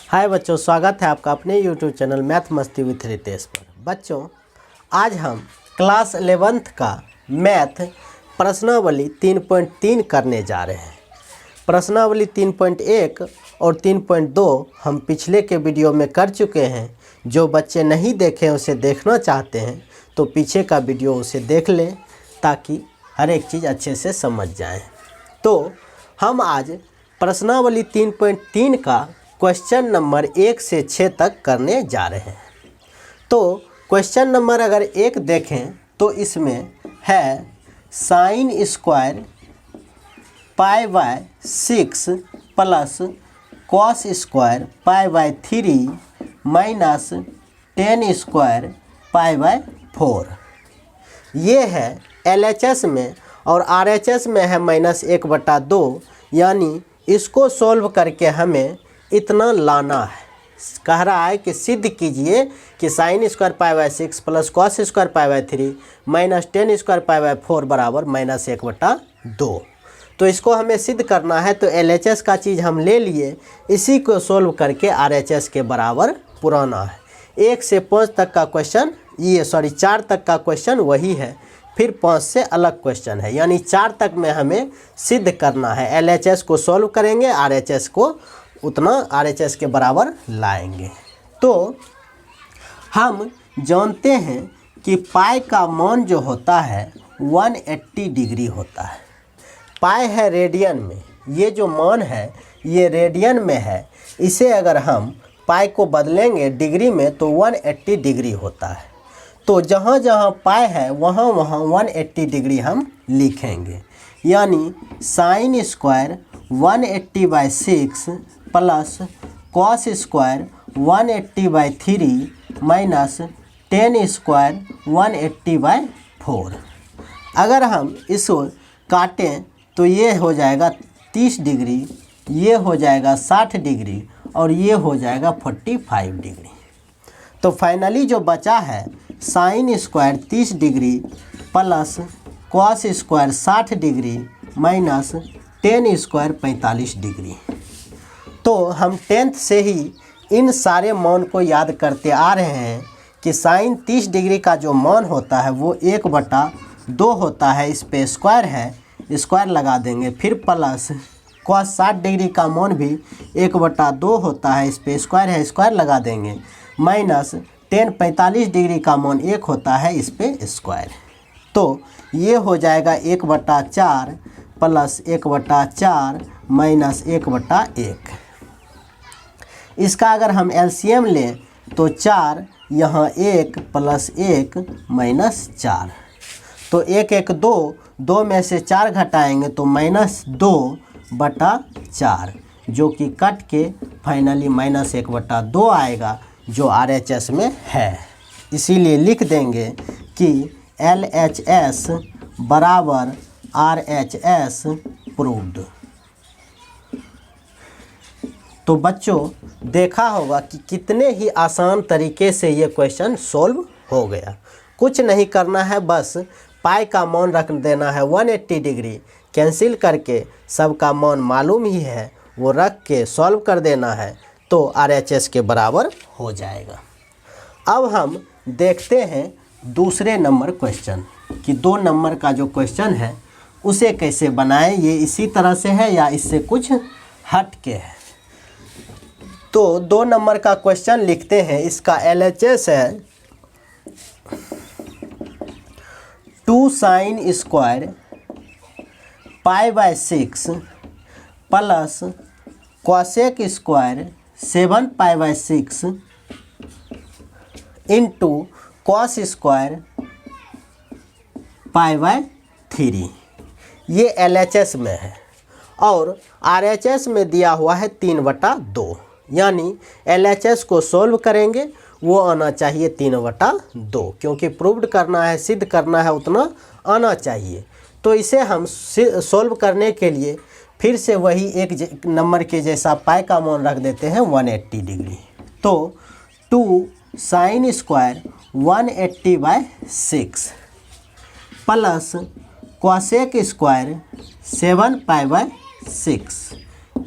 हाय बच्चों, स्वागत है आपका अपने YouTube चैनल मैथ मस्ती विथ रितेश पर। बच्चों, आज हम क्लास 11th का मैथ प्रश्नावली 3.3 करने जा रहे हैं। प्रश्नावली 3.1 और 3.2 हम पिछले के वीडियो में कर चुके हैं। जो बच्चे नहीं देखे उसे देखना चाहते हैं तो पीछे का वीडियो उसे देख लें ताकि हर एक चीज़ अच्छे से समझ जाएं। तो हम आज प्रश्नावली 3.3 का क्वेश्चन नंबर 1 से 6 तक करने जा रहे हैं। तो क्वेश्चन नंबर अगर 1 देखें तो इसमें है sine square pi by 6 plus cos square pi by 3 minus 10 square pi by 4। ये है LHS में और RHS में है -1/2। यानी इसको सॉल्व करके हमें इतना लाना है। कह रहा है कि सिद्ध कीजिए कि sine square pi by 6 plus cos square pi by 3 minus 10 square pi by 4 बराबर -1/2। तो इसको हमें सिद्ध करना है। तो LHS का चीज़ हम ले लिए, इसी को सोल्व करके RHS के बराबर पुराना है। 1 से 5 तक का क्वेश्चन 4 तक का क्वेश्चन वही है, फिर 5 से अलग क्वेश्चन है। यानी 4 तक में हमें सिद्ध करना है। LHS को सॉल्व करेंगे, RHS को उतना RHS के बराबर लाएंगे। तो हम जानते हैं कि पाई का मान जो होता है 180 डिग्री होता है। पाई है रेडियन में, ये जो मान है ये रेडियन में है। इसे अगर हम पाई को बदलेंगे डिग्री में तो 180 डिग्री होता है। तो जहाँ जहाँ पाई है वहाँ वहाँ 180 डिग्री हम लिखेंगे। यानी sine square 180/6 plus cos square 180/3 minus 10 square 180/4। अगर हम इसको काटें तो ये हो जाएगा 30 डिग्री, ये हो जाएगा 60 डिग्री और ये हो जाएगा 45 डिग्री। तो फाइनली जो बचा है sine square 30 degree plus cos square 60 degree minus 10 square 45 degree. तो हम 10th से ही इन सारे मान को याद करते आ रहे हैं कि साइन 30 डिग्री का जो मान होता है वो 1/2 होता है। इस पे स्क्वायर है, स्क्वायर लगा देंगे। फिर प्लस कॉस 60 डिग्री का मान भी 1/2 होता है। इस पे स्क्वायर है, स्क्वायर लगा देंगे। माइनस 10 45 डिग्री का मान 1 होता है, इस पे स्क्वायर। तो ये हो जाएगा 1/4 प्लस 1/4 माइनस 1/1। इसका अगर हम LCM लें तो 4 यहाँ 1 प्लस 1 माइनस 4। तो 1 1 2, 2 में से 4 घटाएंगे तो -2/4, जो कि कट के फाइनली -1/2 आएगा, जो RHS में है। इसीलिए लिख देंगे कि LHS बराबर RHS प्रूव्ड। तो बच्चों, देखा होगा कि कितने ही आसान तरीके से ये क्वेश्चन सॉल्व हो गया। कुछ नहीं करना है, बस पाई का मान रख देना है 180 डिग्री। कैंसिल करके सबका मान मालूम ही है, वो रख के सॉल्व कर देना है तो RHS के बराबर हो जाएगा। अब हम देखते हैं दूसरे नंबर क्वेश्चन कि 2 नंबर का जो क्वेश्चन है उसे कैसे बनाएं। ये इसी तरह से है या इससे कुछ हट के है। तो 2 नंबर का क्वेश्चन लिखते हैं। इसका LHS है 2 sine square pi by 6 plus cosec square 7 pi by 6 into cos square pi by 3। ये LHS में है और RHS में दिया हुआ है 3/2। यानी LHS को सॉल्व करेंगे, वो आना चाहिए 3/2, क्योंकि प्रूव्ड करना है, सिद्ध करना है, उतना आना चाहिए। तो इसे हम सॉल्व करने के लिए फिर से वही एक नंबर के जैसा पाई का मान रख देते हैं 180 डिग्री। तो 2 sine square 180/6 plus cosec square 7 pi by 6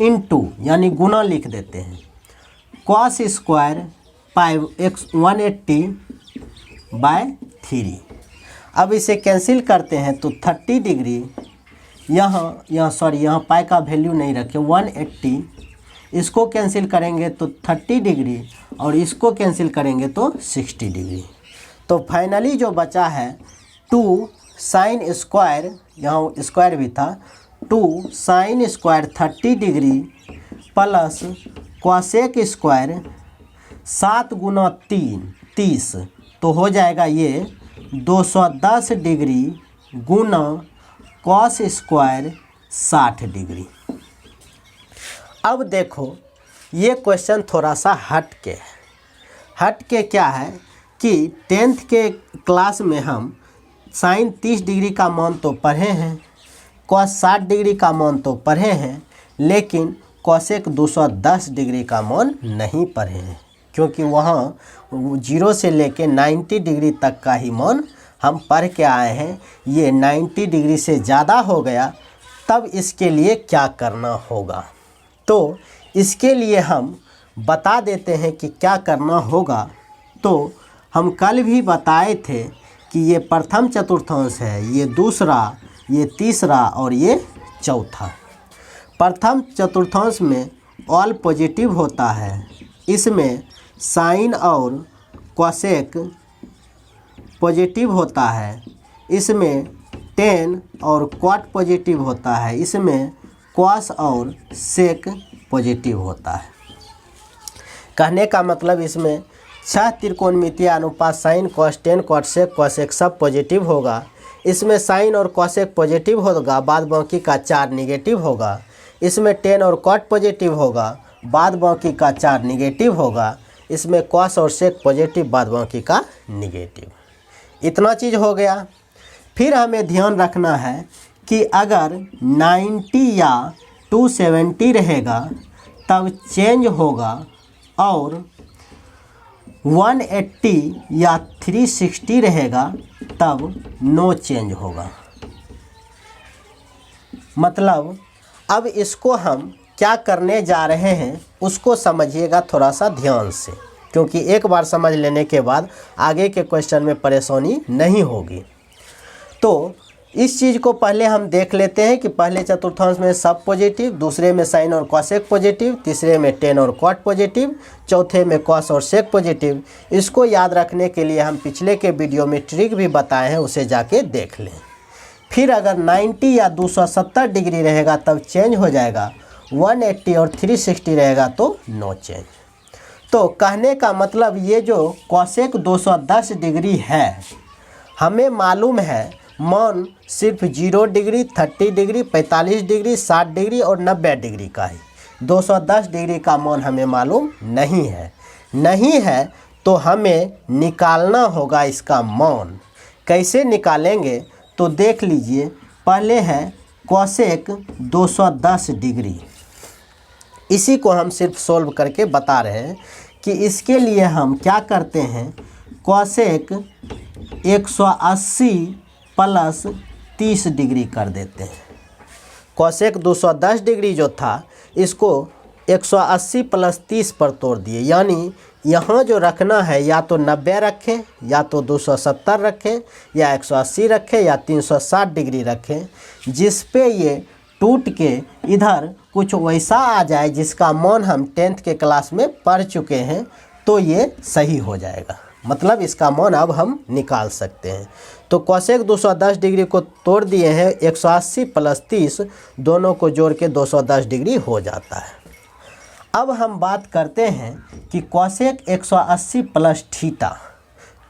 into, यानी गुना लिख देते हैं, कॉस स्क्वायर पाई 180/3। अब इसे कैंसिल करते हैं तो 30 डिग्री, यहाँ पाई का वैल्यू नहीं रखे, 180, इसको कैंसिल करेंगे तो 30 डिग्री और इसको कैंसिल करेंगे तो 60 डिग्री। तो फाइनली जो बचा है 2 साइन स्क्वायर, यहाँ स्क्वायर भी था, 2 sine square 30 degree plus cosec square 7 गुना 3 30, तो हो जाएगा ये 210 डिग्री गुना कॉस स्क्वायर 60 डिग्री। अब देखो ये क्वेश्चन थोड़ा सा हट के क्या है कि 10th के क्लास में हम साइन 30 डिग्री का मान तो पढ़े हैं, कॉस 60 डिग्री का मान तो पढ़े हैं, लेकिन कॉसेक 210 डिग्री का मान नहीं पढ़े हैं, क्योंकि वहाँ 0 से लेके 90 डिग्री तक का ही मान हम पढ़ के आए हैं। ये 90 डिग्री से ज़्यादा हो गया, तब इसके लिए क्या करना होगा। तो इसके लिए हम बता देते हैं कि क्या करना होगा। तो हम कल भी बताए थे कि ये प्रथम चतुर्थांश है, ये दूसरा, ये तीसरा और ये चौथा। प्रथम चतुर्थांश में ऑल पॉजिटिव होता है, इसमें साइन और कॉसेक पॉजिटिव होता है, इसमें टेन और क्वाट पॉजिटिव होता है, इसमें कॉस और सेक पॉजिटिव होता है। कहने का मतलब इसमें 6 त्रिकोणमितीय अनुपात sine cos tan cot sec cosec सब पॉजिटिव होगा। इसमें साइन और कॉसेक पॉजिटिव होगा, बाद बाकी का 4 निगेटिव होगा। इसमें टेन और कॉट पॉजिटिव होगा, बाद बाकी का 4 निगेटिव होगा। इसमें कॉस और सेक पॉजिटिव, बाद बाकी का निगेटिव। इतना चीज़ हो गया। फिर हमें ध्यान रखना है कि अगर 90 या 270 रहेगा तब चेंज होगा, और 180 या 360 रहेगा तब नो चेंज होगा। मतलब अब इसको हम क्या करने जा रहे हैं उसको समझिएगा थोड़ा सा ध्यान से, क्योंकि एक बार समझ लेने के बाद आगे के क्वेश्चन में परेशानी नहीं होगी। तो इस चीज़ को पहले हम देख लेते हैं कि पहले चतुर्थांश में सब पॉजिटिव, दूसरे में साइन और कॉसेक पॉजिटिव, तीसरे में टेन और कॉट पॉजिटिव, चौथे में कॉस और सेक पॉजिटिव। इसको याद रखने के लिए हम पिछले के वीडियो में ट्रिक भी बताए हैं, उसे जाके देख लें। फिर अगर 90 या 270 डिग्री रहेगा तब चेंज हो जाएगा, 180 और 360 रहेगा तो नो चेंज। तो कहने का मतलब ये जो कॉसेक 210 डिग्री है, हमें मालूम है मान सिर्फ 0 डिग्री, 30 डिग्री, 45 डिग्री, 60 डिग्री और 90 डिग्री का ही। 210 डिग्री का मान हमें मालूम नहीं है तो हमें निकालना होगा इसका मान। कैसे निकालेंगे तो देख लीजिए। पहले है कॉसेक 210 डिग्री, इसी को हम सिर्फ सोल्व करके बता रहे हैं कि इसके लिए हम क्या करते हैं, कॉसेक 180 प्लस 30 डिग्री कर देते हैं। कॉसेक 210 डिग्री जो था इसको 180 प्लस 30 पर तोड़ दिए, यानी यहाँ जो रखना है या तो 90 रखें, या तो 270 रखें, या 180 रखें, या 360 डिग्री रखें, जिस पे ये टूट के इधर कुछ वैसा आ जाए जिसका मान हम 10th के क्लास में पढ़ चुके हैं, तो ये सही हो जाएगा। मतलब इसका मान अब हम निकाल सकते हैं। तो कॉसेक 210 डिग्री को तोड़ दिए हैं, 180 प्लस 30 दोनों को जोड़ के 210 डिग्री हो जाता है। अब हम बात करते हैं कि कॉसेक 180 प्लस थीटा,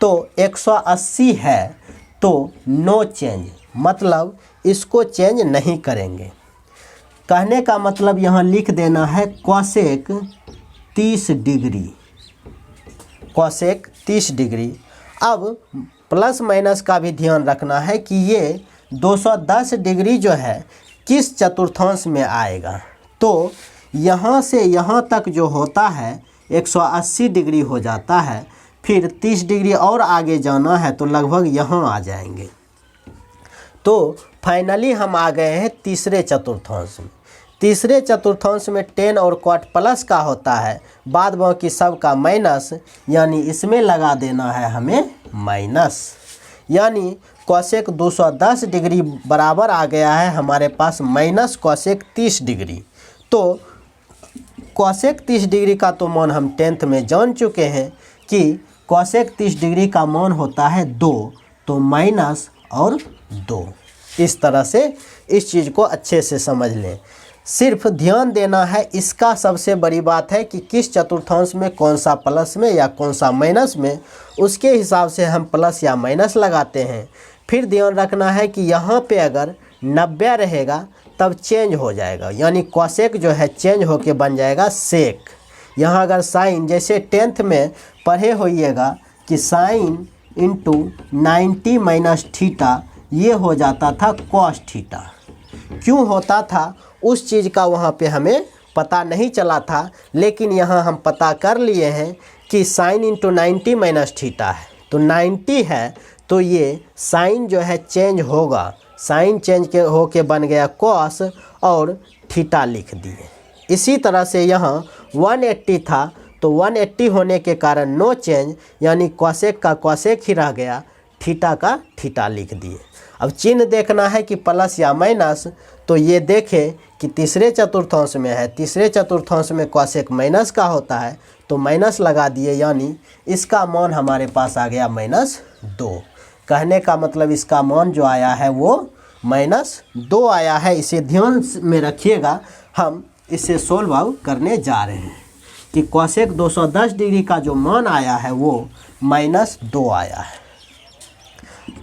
तो 180 है तो नो चेंज, मतलब इसको चेंज नहीं करेंगे। कहने का मतलब यहाँ लिख देना है कॉसेक 30 डिग्री, कॉसेक 30 डिग्री। अब प्लस माइनस का भी ध्यान रखना है कि ये 210 डिग्री जो है किस चतुर्थांश में आएगा। तो यहाँ से यहाँ तक जो होता है 180 डिग्री हो जाता है, फिर 30 डिग्री और आगे जाना है तो लगभग यहाँ आ जाएंगे। तो फाइनली हम आ गए हैं तीसरे चतुर्थांश में। तीसरे चतुर्थांश में टेन और क्वाट प्लस का होता है, बाद बाकी सब का माइनस, यानी इसमें लगा देना है हमें माइनस, यानी कोसेक 210 डिग्री बराबर आ गया है हमारे पास माइनस कोसेक 30 डिग्री। तो कोसेक 30 डिग्री का तो मान हम 10th में जान चुके हैं कि कोसेक 30 डिग्री का मान होता है 2, तो माइनस और 2। इस तरह से इस चीज़ को अच्छे से समझ लें। सिर्फ ध्यान देना है, इसका सबसे बड़ी बात है कि किस चतुर्थांश में कौन सा प्लस में या कौन सा माइनस में, उसके हिसाब से हम प्लस या माइनस लगाते हैं। फिर ध्यान रखना है कि यहाँ पे अगर 90 रहेगा तब चेंज हो जाएगा, यानी कोसेक जो है चेंज होके बन जाएगा सेक। यहाँ अगर साइन, जैसे 10th में पढ़े होइएगा कि साइन इंटू 90 माइनस थीटा, ये हो जाता था कॉस थीटा। क्यों होता था उस चीज़ का वहाँ पे हमें पता नहीं चला था, लेकिन यहाँ हम पता कर लिए हैं कि साइन इंटू 90 माइनस थीटा है, तो 90 है तो ये साइन जो है चेंज होगा, साइन चेंज के होके बन गया कॉस और थीटा लिख दिए। इसी तरह से यहाँ 180 था, तो 180 होने के कारण नो चेंज, यानी कोसेक का कोसेक ही रह गया, थीटा का थीटा लिख दिए। अब चिन्ह देखना है कि प्लस या माइनस, तो ये देखें कि तीसरे चतुर्थांश में है, तीसरे चतुर्थांश में कोसेक माइनस का होता है, तो माइनस लगा दिए, यानी इसका मान हमारे पास आ गया -2। कहने का मतलब इसका मान जो आया है वो -2 आया है। इसे ध्यान में रखिएगा, हम इसे सोल्व आउट करने जा रहे हैं कि कोसेक 210 डिग्री का जो मान आया है वो -2 आया है।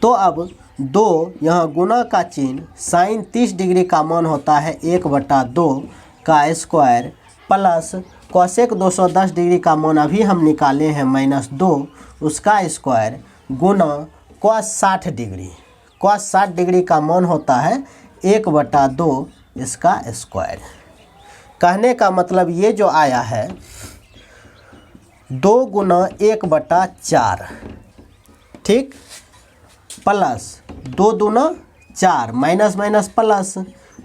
तो अब 2 यहाँ गुना का चिन्ह, साइन 30 डिग्री का मान होता है 1/2 का स्क्वायर, प्लस कोसेक 210 डिग्री का मान अभी हम निकाले हैं -2, उसका स्क्वायर, गुना कॉस 60 डिग्री, कॉस 60 डिग्री का मान होता है 1/2 इसका स्क्वायर। कहने का मतलब ये जो आया है 2 गुना 1/4, ठीक, प्लस 2 दूना 4, माइनस माइनस प्लस,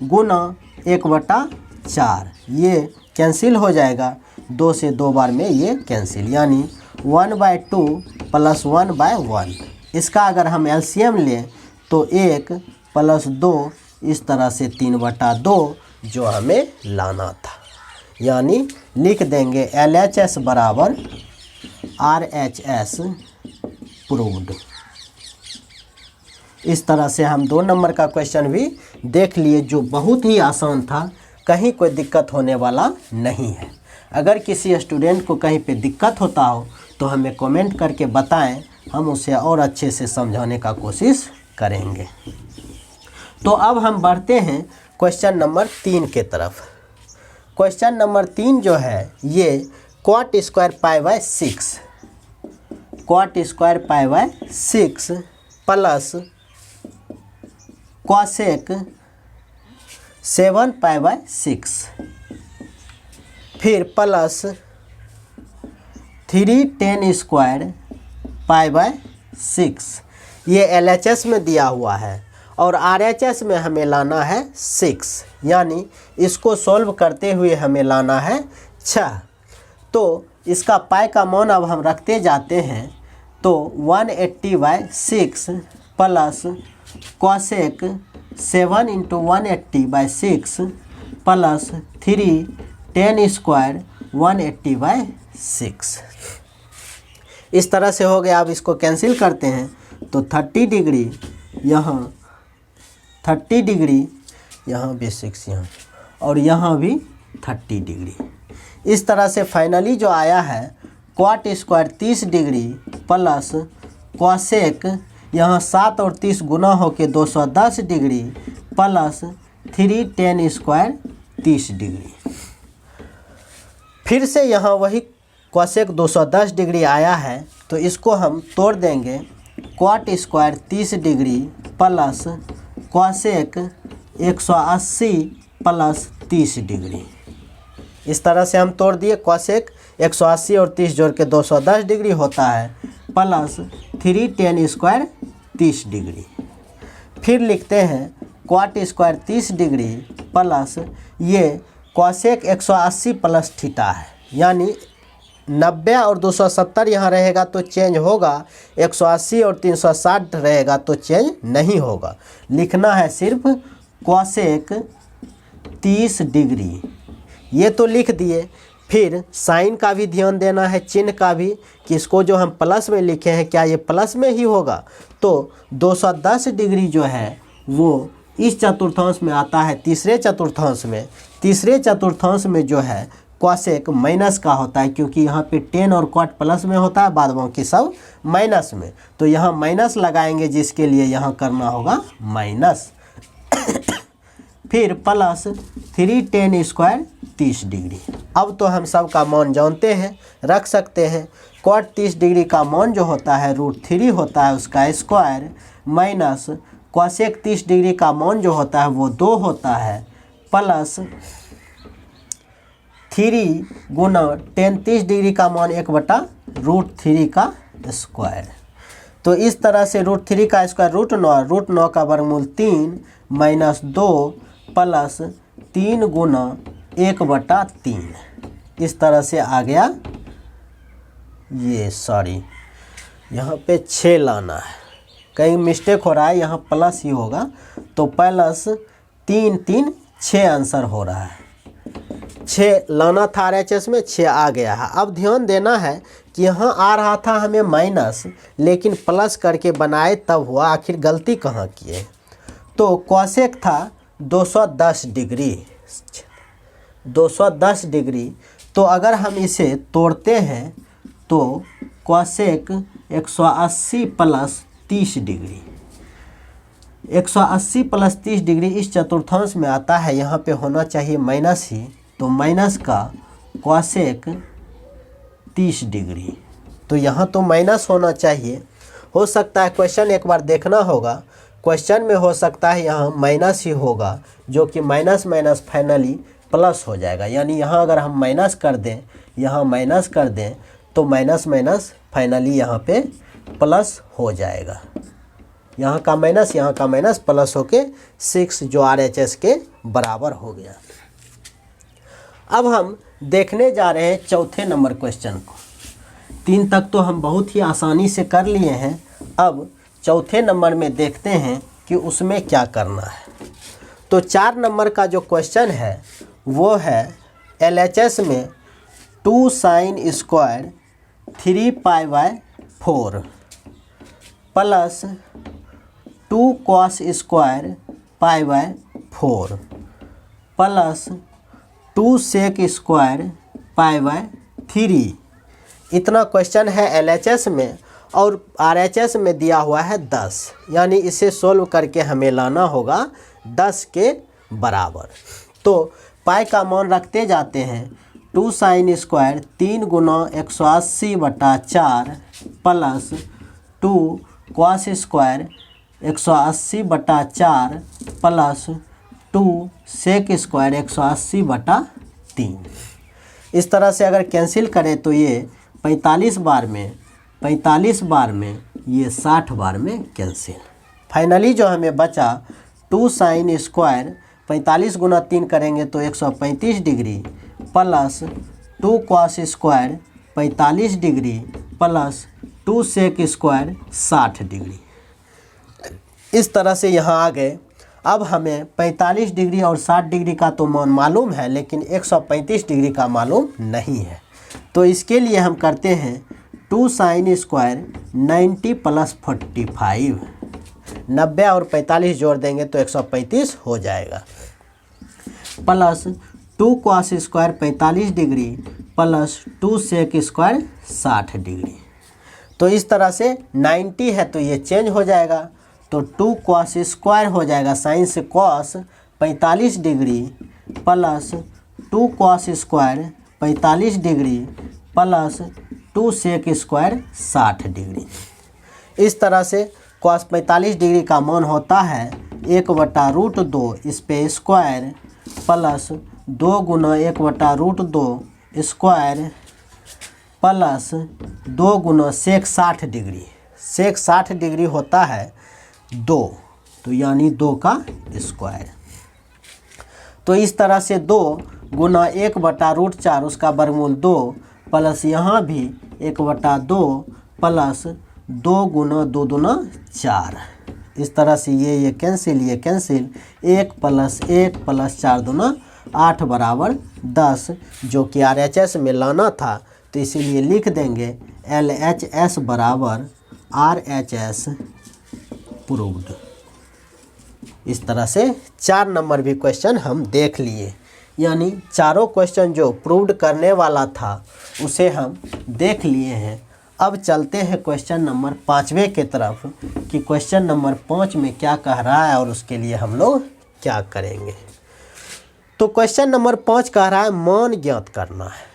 गुना 1/4, ये कैंसिल हो जाएगा, 2 से 2 बार में ये कैंसिल, यानी 1/2 प्लस 1/1। इसका अगर हम एलसीएम लें तो 1 प्लस 2, इस तरह से 3/2 जो हमें लाना था, यानी लिख देंगे LHS बराबर RHS प्रूव्ड। इस तरह से हम 2 नंबर का क्वेश्चन भी देख लिए, जो बहुत ही आसान था, कहीं कोई दिक्कत होने वाला नहीं है। अगर किसी स्टूडेंट को कहीं पे दिक्कत होता हो तो हमें कमेंट करके बताएं, हम उसे और अच्छे से समझाने का कोशिश करेंगे। तो अब हम बढ़ते हैं क्वेश्चन नंबर 3 के तरफ। क्वेश्चन नंबर 3 जो है ये cot square π/6, cot square π/6 plus cosec 7 π/6, फिर प्लस 3 tan स्क्वायर π/6, ये LHS में दिया हुआ है और RHS में हमें लाना है 6, यानी इसको सॉल्व करते हुए हमें लाना है 6। तो इसका पाई का मान अब हम रखते जाते हैं, तो 180/6 plus cosec 7 × 180/6 plus 3 tan square 180/6। इस तरह से हो गया। अब इसको कैंसिल करते हैं तो 30 डिग्री यहाँ, 30 डिग्री यहाँ भी 6 यहाँ, और यहाँ भी 30 डिग्री। इस तरह से फाइनली जो आया है cot square 30 degree plus cosec यहाँ 7 और 30 गुना होके 210 degree plus 3 tan square 30 degree. फिर से यहाँ वही कोसेक 210 डिग्री आया है, तो इसको हम तोड़ देंगे, cot square 30 degree plus cosec 180 plus 30 degree. इस तरह से हम तोड़ दिए, कोसेक 180 और 30 जोड़ के 210 डिग्री होता है प्लस 3 tan स्क्वायर 30 डिग्री। फिर लिखते हैं क्वाट स्क्वायर 30 डिग्री प्लस ये कॉसेक 180 प्लस थीटा है, यानी 90 और 270 यहाँ रहेगा तो चेंज होगा, 180 और 360 रहेगा तो चेंज नहीं होगा। लिखना है सिर्फ कॉसेक 30 डिग्री, ये तो लिख दिए। फिर साइन का भी ध्यान देना है, चिन्ह का भी, कि इसको जो हम प्लस में लिखे हैं क्या ये प्लस में ही होगा। तो 210 डिग्री जो है वो इस चतुर्थांश में आता है तीसरे चतुर्थांश में। तीसरे चतुर्थांश में जो है कॉसेक माइनस का होता है, क्योंकि यहाँ पे 10 और क्वाट प्लस में होता है, बाद बाकी सब माइनस में। तो यहाँ माइनस लगाएंगे, जिसके लिए यहाँ करना होगा माइनस। फिर प्लस 3tan स्क्वायर 30 डिग्री। अब तो हम सब का मान जानते हैं, रख सकते हैं। क्वाट 30 डिग्री का मान जो होता है √3 होता है उसका स्क्वायर, माइनस कॉसेक 30 डिग्री का मान जो होता है वो 2 होता है, प्लस 3 गुना tan 30 डिग्री का मान 1/√3 का स्क्वायर। तो इस तरह से √3 का स्क्वायर √9 का वर्गमूल 3 माइनस 2 प्लस 3 गुना 1/3। इस तरह से आ गया। ये सॉरी यहाँ पे 6 लाना है, कहीं मिस्टेक हो रहा है, यहाँ प्लस ही होगा। तो प्लस 3 3 6 आंसर हो रहा है। 6 लाना था RHS में, 6 आ गया है। अब ध्यान देना है कि यहाँ आ रहा था हमें माइनस, लेकिन प्लस करके बनाए तब हुआ। आखिर गलती कहाँ किए? तो कॉसेक था 210 डिग्री, 210 डिग्री। तो अगर हम इसे तोड़ते हैं तो cosec 180 plus 30 degree, 180 plus 30 degree इस चतुर्थांश में आता है। यहाँ पे होना चाहिए माइनस ही, तो माइनस का कॉसेक 30 डिग्री। तो यहाँ तो माइनस होना चाहिए। हो सकता है क्वेश्चन एक बार देखना होगा, क्वेश्चन में हो सकता है यहाँ माइनस ही होगा, जो कि माइनस माइनस फाइनली प्लस हो जाएगा। यानी यहाँ अगर हम माइनस कर दें, यहाँ माइनस कर दें, तो माइनस माइनस फाइनली यहाँ पे प्लस हो जाएगा। यहाँ का माइनस प्लस होके 6 जो RHS के बराबर हो गया। अब हम देखने जा रहे हैं चौथे नंबर क्वेश्चन को। 3 तक तो हम बहुत ही आसानी से कर लिए हैं। अब चौथे नंबर में देखते हैं कि उसमें क्या करना है। तो 4 नंबर का जो क्वेश्चन है वो है LHS में 2 sin square 3π/4 plus 2 cos square π/4 plus 2 sec square π/3। इतना क्वेश्चन है LHS में, और RHS में दिया हुआ है 10, यानी इसे सोल्व करके हमें लाना होगा 10 के बराबर। तो पाई का मान रखते जाते हैं। 2 sin स्क्वायर 3 गुना 180/4 plus 2 cos square 180/4 plus 2 sec square 180/3। इस तरह से अगर कैंसिल करें तो ये 45 बार में ये 60 बार में कैंसिल। फाइनली जो हमें बचा 2 sin स्क्वायर 45 गुना 3 करेंगे तो 135 degree plus 2 cos square 45 degree plus 2 sec square 60 degree. इस तरह से यहाँ आ गए। अब हमें 45 डिग्री और 60 डिग्री का तो मान मालूम है, लेकिन 135 डिग्री का मालूम नहीं है। तो इसके लिए हम करते हैं 2 sin स्क्वायर 90 प्लस 45, 90 और 45 जोड़ देंगे तो 135 हो जाएगा, plus 2 cos square 45 degree plus 2 sec square 60 degree. तो इस तरह से 90 है तो ये चेंज हो जाएगा, तो 2 cos स्क्वायर हो जाएगा, साइन से cos 45 degree plus 2 cos square 45 degree plus 2 sec square 60 degree. इस तरह से cos 45 डिग्री का मान होता है 1/√2 इस पे स्क्वायर प्लस 2 गुना 1/√2 स्क्वायर प्लस 2 गुना sec 60 डिग्री। sec 60 डिग्री होता है 2, तो यानी 2 का स्क्वायर। तो इस तरह से 2 गुना 1/√4 उसका वर्गमूल 2 प्लस यहाँ भी 1/2 प्लस 2 गुना 2 दूना 4। इस तरह से ये कैंसिल, ये कैंसिल, 1 प्लस 1 प्लस 4 दूना 8 बराबर 10, जो कि RHS में लाना था, तो इसीलिए लिख देंगे LHS बराबर RHS प्रूव्ड। इस तरह से 4 नंबर भी क्वेश्चन हम देख लिए, यानी चारों क्वेश्चन जो प्रूव्ड करने वाला था उसे हम देख लिए हैं। अब चलते हैं क्वेश्चन नंबर 5वें के तरफ कि क्वेश्चन नंबर 5 में क्या कह रहा है और उसके लिए हम लोग क्या करेंगे। तो क्वेश्चन नंबर 5 कह रहा है मान ज्ञात करना है।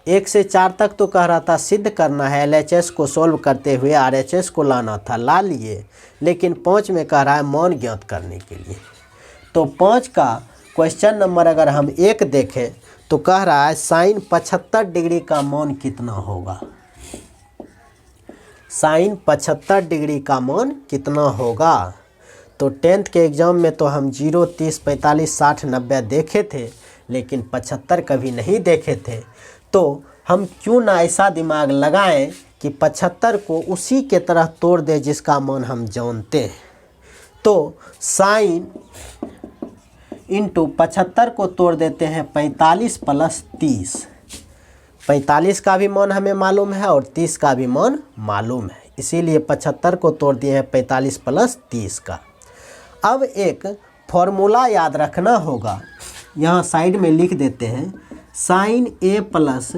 1 से 4 तक तो कह रहा था सिद्ध करना है, LHS को सोल्व करते हुए RHS को लाना था, ला लिए, लेकिन 5 में कह रहा है मान ज्ञात करने के लिए। तो 5 का क्वेश्चन नंबर अगर हम 1 देखें तो कह रहा है साइन 75 डिग्री का मान कितना होगा। साइन 75 डिग्री का मान कितना होगा। तो 10th के एग्ज़ाम में तो हम 0, 30, 45, 60, 90 देखे थे, लेकिन 75 कभी नहीं देखे थे। तो हम क्यों ना ऐसा दिमाग लगाएं कि 75 को उसी के तरह तोड़ दे जिसका मान हम जानते हैं। तो साइन इंटू 75 को तोड़ देते हैं 45 प्लस 30। 45 का भी मान हमें मालूम है और 30 का भी मान मालूम है, इसीलिए 75 को तोड़ दिए हैं 45 प्लस 30 का। अब एक फॉर्मूला याद रखना होगा, यहाँ साइड में लिख देते हैं। साइन A प्लस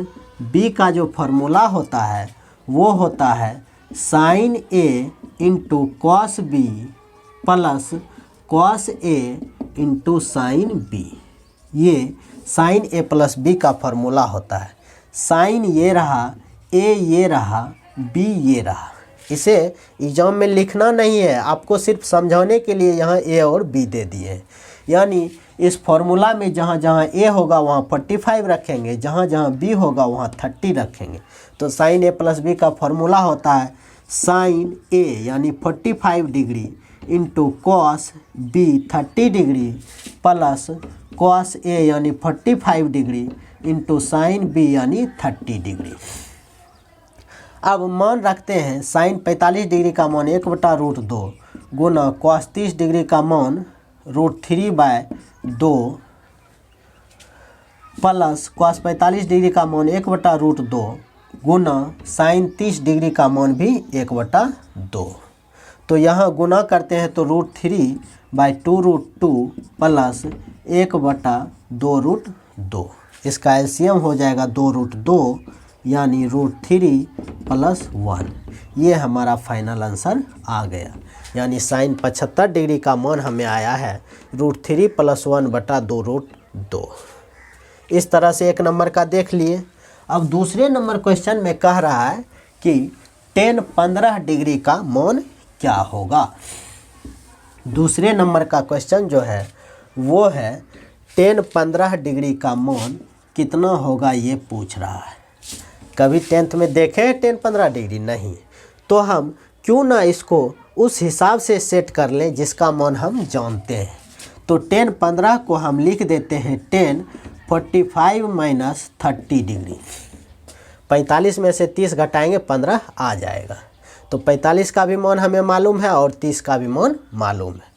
B का जो फॉर्मूला होता है वो होता है sine A into cos B plus cos A into sine B। ये साइन A प्लस B का फॉर्मूला होता है। साइन ये रहा, A ये रहा, B ये रहा। इसे एग्जाम में लिखना नहीं है, आपको सिर्फ समझाने के लिए यहाँ A और B दे दिए हैं। यानी इस फॉर्मूला में जहाँ जहाँ A होगा वहाँ 45 रखेंगे, जहाँ जहाँ B होगा वहाँ 30 रखेंगे। तो साइन A प्लस B का फॉर्मूला होता है साइन A यानी 45 degree into cos B 30 degree plus cos A यानी 45 डिग्री इंटू साइन B यानी 30 डिग्री। अब मान रखते हैं साइन 45 डिग्री का मान 1/√2 गुना कॉस 30 डिग्री का मान √3/2 प्लस कॉस 45 डिग्री का मान 1/√2 गुना साइन 30 डिग्री का मान भी 1/2। तो यहाँ गुना करते हैं तो √3/2√2 प्लस 1/2√2। इसका एलसीएम हो जाएगा 2√2 यानी √3 प्लस 1। ये हमारा फाइनल आंसर आ गया। यानी साइन 75 डिग्री का मान हमें आया है √3 प्लस 1/2√2। इस तरह से 1 नंबर का देख लिए। अब दूसरे नंबर क्वेश्चन में कह रहा है कि tan 15 डिग्री का मान क्या होगा। दूसरे नंबर का क्वेश्चन जो है वो है tan 15 डिग्री का मान कितना होगा, ये पूछ रहा है। कभी 10th में देखे tan 15 डिग्री नहीं, तो हम क्यों ना इसको उस हिसाब से सेट कर लें जिसका मान हम जानते हैं। तो tan 15 को हम लिख देते हैं tan 45 माइनस 30 डिग्री। 45 में से 30 घटाएंगे 15 आ जाएगा। तो 45 का भी मान हमें मालूम है और 30 का भी मान मालूम है।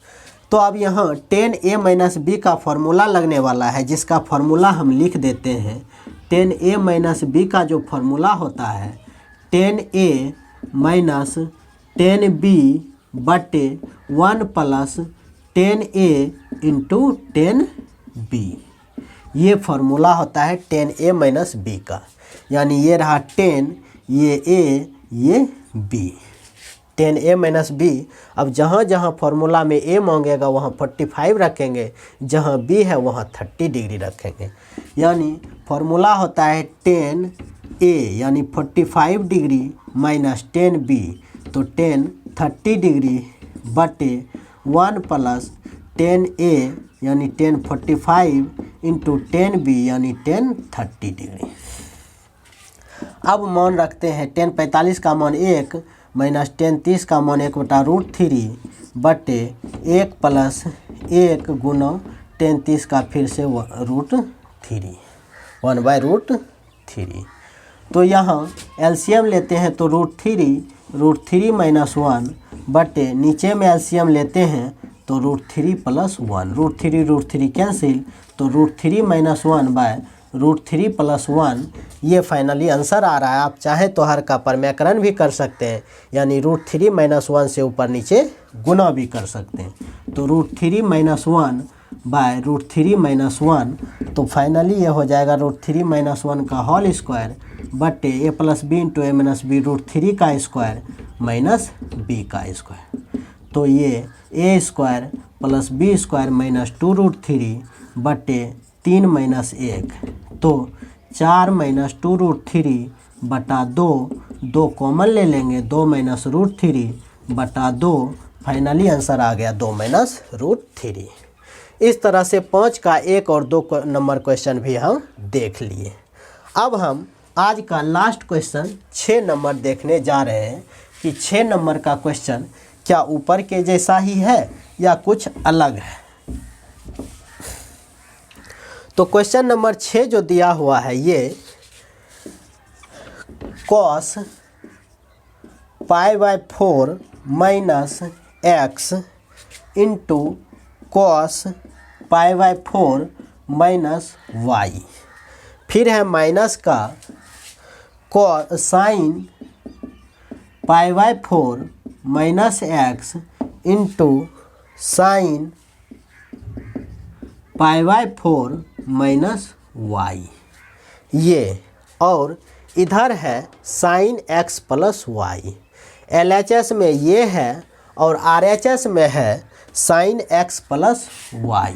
तो अब यहाँ tan A माइनस B का फॉर्मूला लगने वाला है, जिसका फॉर्मूला हम लिख देते हैं। tan A माइनस B का जो फॉर्मूला होता है tan A minus tan B बटे 1 plus tan A into tan B। ये फॉर्मूला होता है tan A माइनस B का। यानी ये रहा 10, ये A, ये B। tan A minus B। अब जहाँ जहाँ फॉर्मूला में A मांगेगा वहाँ 45 रखेंगे, जहाँ B है वहाँ 30 डिग्री रखेंगे। यानी फॉर्मूला होता है tan A यानी 45 डिग्री माइनस tan B, तो tan 30 डिग्री बटे 1 प्लस tan A यानी tan 45 इंटू tan B यानी tan 30 डिग्री। अब मान रखते हैं tan 45 का मान 1 माइनस टेन 30 का मान 1/√3 बटे 1 प्लस 1 गुना टेन 30 का फिर से √3 1/√3। तो यहाँ एलसीएम लेते हैं तो √3 माइनस 1 बटे नीचे में एलसीएम लेते हैं तो √3 प्लस 1 √3 कैंसिल तो √3 माइनस 1 बाय √3 प्लस 1 ये फाइनली आंसर आ रहा है। आप चाहें तो हर का परम्यकरण भी कर सकते हैं, यानी √3 माइनस 1 से ऊपर नीचे गुना भी कर सकते हैं। तो √3 माइनस 1 बाय √3 माइनस 1 तो फाइनली ये हो जाएगा √3 माइनस 1 का होल स्क्वायर बटे a plus B into A minus B √3 का स्क्वायर माइनस बी का स्क्वायर। तो ये a square plus B square minus 2√3 बटे 3 माइनस 1 तो 4 माइनस 2√3 बटा 2 कॉमन ले लेंगे 2 माइनस √3 बटा 2 फाइनली आंसर आ गया 2 माइनस √3। इस तरह से 5 का 1 और 2 नंबर क्वेश्चन भी हम देख लिए। अब हम आज का लास्ट क्वेश्चन 6 नंबर देखने जा रहे हैं कि 6 नंबर का क्वेश्चन क्या ऊपर के जैसा ही है या कुछ अलग है। तो क्वेश्चन नंबर 6 जो दिया हुआ है ये cos π/4 minus x into cos π/4 minus y, फिर है माइनस का sine π/4 minus x into sine π/4 minus y ये, और इधर है sine x plus y। LHS में ये है और RHS में है साइन x प्लस y,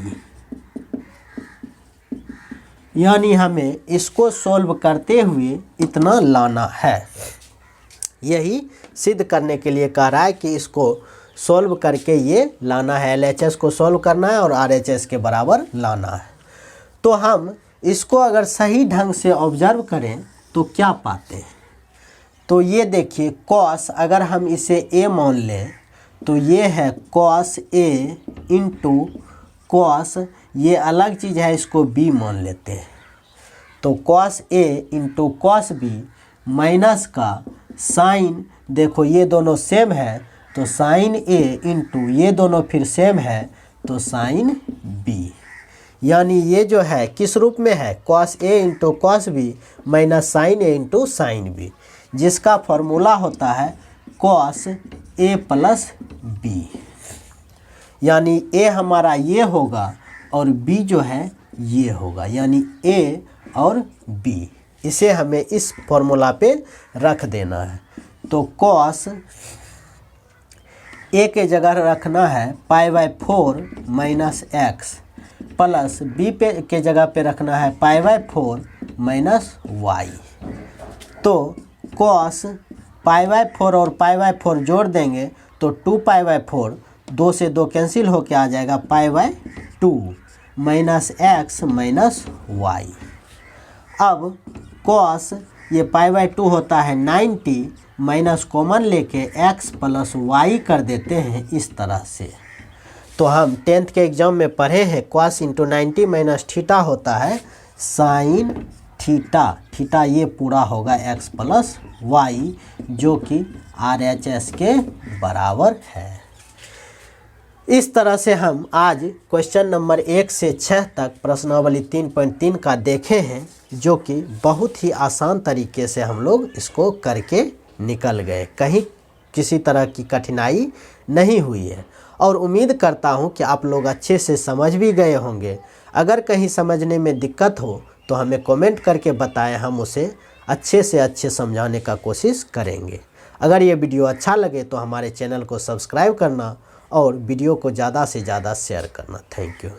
यानी हमें इसको सॉल्व करते हुए इतना लाना है। यही सिद्ध करने के लिए कह रहा है कि इसको सॉल्व करके ये लाना है, LHS को सॉल्व करना है और RHS के बराबर लाना है। तो हम इसको अगर सही ढंग से ऑब्जर्व करें तो क्या पाते हैं। तो ये देखिए कॉस, अगर हम इसे a मान लें तो ये है कॉस a इंटू कॉस, ये अलग चीज़ है, इसको b मान लेते हैं। तो cos a into cos b minus का साइन, देखो ये दोनों सेम है तो साइन a इंटू ये दोनों फिर सेम है तो साइन b, यानी ये जो है किस रूप में है cos a into cos b minus sine a into sine b, जिसका फॉर्मूला होता है कॉस a प्लस b, यानी a हमारा ये होगा और b जो है ये होगा, यानी a और b, इसे हमें इस फॉर्मूला पे रख देना है। तो कॉस a के जगह रखना है π/4 माइनस x प्लस b के जगह पे रखना है π/4 माइनस y। तो कॉस π/4 और π/4 जोड़ देंगे तो 2π/4, 2 से 2 कैंसिल होके आ जाएगा π/2 माइनस x माइनस y। अब कॉस ये π/2 होता है 90 माइनस कॉमन लेके x प्लस y कर देते हैं इस तरह से। तो हम 10th के एग्जाम में पढ़े हैं कॉस इंटू 90 माइनस थीटा होता है साइन थीटा, थीटा ये पूरा होगा x प्लस y जो कि RHS के बराबर है। इस तरह से हम आज क्वेश्चन नंबर 1 से 6 तक प्रश्नावली 3.3 का देखे हैं, जो कि बहुत ही आसान तरीके से हम लोग इसको करके निकल गए, कहीं किसी तरह की कठिनाई नहीं हुई है। और उम्मीद करता हूं कि आप लोग अच्छे से समझ भी गए होंगे। अगर कहीं समझने में दिक्कत हो तो हमें कमेंट करके बताएं, हम उसे अच्छे से अच्छे समझाने का कोशिश करेंगे। अगर ये वीडियो अच्छा लगे तो हमारे चैनल को सब्सक्राइब करना और वीडियो को ज़्यादा से ज़्यादा शेयर करना। Thank you.